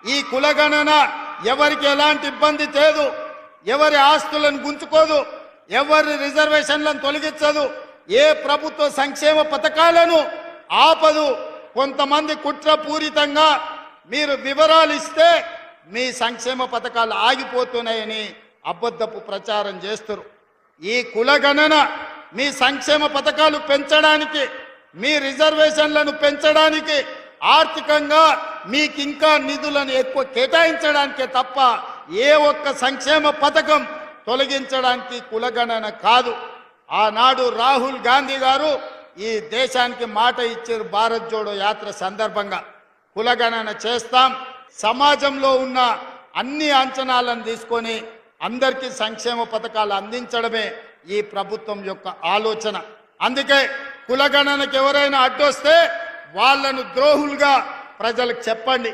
ఈ కులగణన ఎవరికి ఎలాంటి ఇబ్బంది లేదు, ఎవరి ఆస్తులను గుంచుకోదు, ఎవరి రిజర్వేషన్లను తొలగించదు, ఏ ప్రభుత్వ సంక్షేమ పథకాలను ఆపదు. కొంతమంది కుట్రపూరితంగా మీరు వివరాలు ఇస్తే మీ సంక్షేమ పథకాలు ఆగిపోతున్నాయని అబద్ధపు ప్రచారం చేస్తారు. ఈ కులగణన మీ సంక్షేమ పథకాలు పెంచడానికి, మీ రిజర్వేషన్లను పెంచడానికి, ఆర్థికంగా మీకు ఇంకా నిధులను ఎక్కువ కేటాయించడానికే తప్ప ఏ ఒక్క సంక్షేమ పథకం తొలగించడానికి కులగణన కాదు. ఆనాడు రాహుల్ గాంధీ గారు ఈ దేశానికి మాట ఇచ్చారు. భారత్ జోడో యాత్ర సందర్భంగా కులగణన చేస్తాం, సమాజంలో ఉన్న అన్ని అంచనాలను తీసుకొని అందరికీ సంక్షేమ పథకాలు అందించడమే ఈ ప్రభుత్వం యొక్క ఆలోచన. అందుకే కులగణనకు ఎవరైనా అడ్డొస్తే వాళ్ళను ద్రోహులుగా ప్రజలకు చెప్పండి.